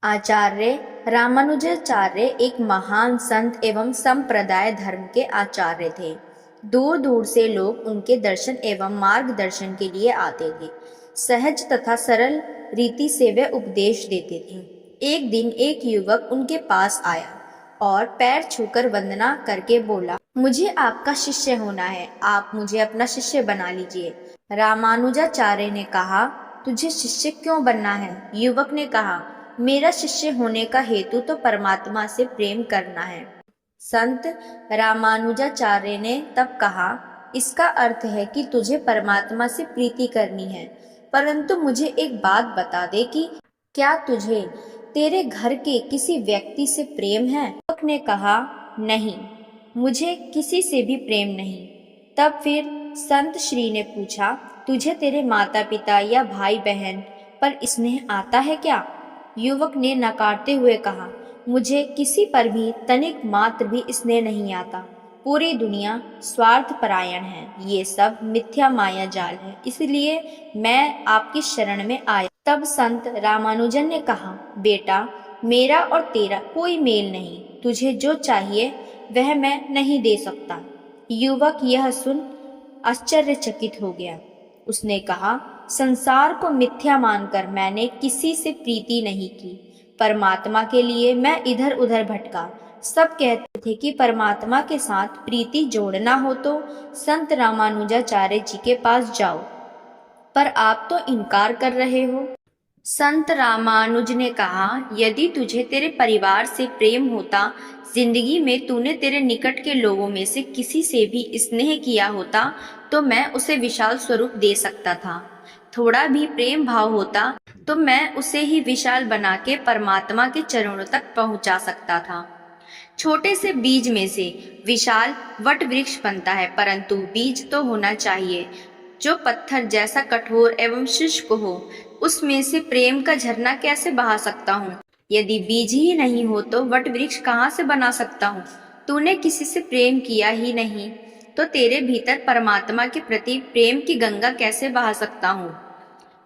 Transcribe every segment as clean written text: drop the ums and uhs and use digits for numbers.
आचार्य रामानुजाचार्य एक महान संत एवं संप्रदाय धर्म के आचार्य थे। दूर दूर से लोग उनके दर्शन एवं मार्गदर्शन के लिए आते थे। सहज तथा सरल रीति से वे उपदेश देते थे। एक दिन एक युवक उनके पास आया और पैर छूकर वंदना करके बोला, मुझे आपका शिष्य होना है, आप मुझे अपना शिष्य बना लीजिए। रामानुजाचार्य ने कहा, तुझे शिष्य क्यों बनना है? युवक ने कहा, मेरा शिष्य होने का हेतु तो परमात्मा से प्रेम करना है। संत रामानुजाचार्य ने तब कहा, इसका अर्थ है कि तुझे परमात्मा से प्रीति करनी है, परंतु मुझे एक बात बता दे कि क्या तुझे तेरे घर के किसी व्यक्ति से प्रेम है? युवक ने कहा, नहीं, मुझे किसी से भी प्रेम नहीं। तब फिर संत श्री ने पूछा, तुझे तेरे माता पिता या भाई बहन पर स्नेह आता है क्या? युवक ने नकारते हुए कहा, मुझे किसी पर भी तनिक मात्र भी स्नेह नहीं आता। पूरी दुनिया स्वार्थ परायण है, ये सब मिथ्या माया जाल है, इसलिए मैं आपकी शरण में आया। तब संत रामानुजन ने कहा, बेटा, मेरा और तेरा कोई मेल नहीं, तुझे जो चाहिए वह मैं नहीं दे सकता। युवक यह सुन आश्चर्यचकित हो गया। उसने कहा, संसार को मिथ्या मानकर मैंने किसी से प्रीति नहीं की। परमात्मा के लिए मैं इधर उधर भटका। सब कहते थे कि परमात्मा के साथ प्रीति जोड़ना हो तो संत रामानुजाचार्य जी के पास जाओ, पर आप तो इनकार कर रहे हो। संत रामानुज ने कहा, यदि तुझे तेरे परिवार से प्रेम होता, जिंदगी में तूने तेरे निकट के लोगों में से किसी से भी स्नेह किया होता, तो मैं उसे विशाल स्वरूप दे सकता था। थोड़ा भी प्रेम भाव होता तो मैं उसे ही विशाल बना के परमात्मा के चरणों तक पहुंचा सकता था। छोटे से बीज में से विशाल वट वृक्ष बनता है, परंतु बीज तो होना चाहिए जो पत्थर जैसा कठोर एवं शुष्क हो। उसमें से प्रेम का झरना कैसे बहा सकता हूँ? यदि बीज ही नहीं हो तो वट वृक्ष कहाँ से बना सकता हूँ? तूने किसी से प्रेम किया ही नहीं तो तेरे भीतर परमात्मा के प्रति प्रेम की गंगा कैसे बहा सकता हूँ?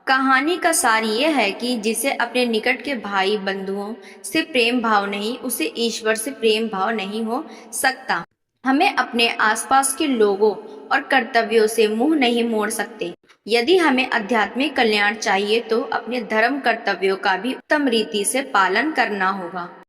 कहानी का सार यह है कि जिसे अपने निकट के भाई बंधुओं से प्रेम भाव नहीं, उसे ईश्वर से प्रेम भाव नहीं हो सकता। हमें अपने आसपास के लोगों और कर्तव्यों से मुंह नहीं मोड़ सकते। यदि हमें आध्यात्मिक कल्याण चाहिए तो अपने धर्म कर्तव्यों का भी उत्तम रीति से पालन करना होगा।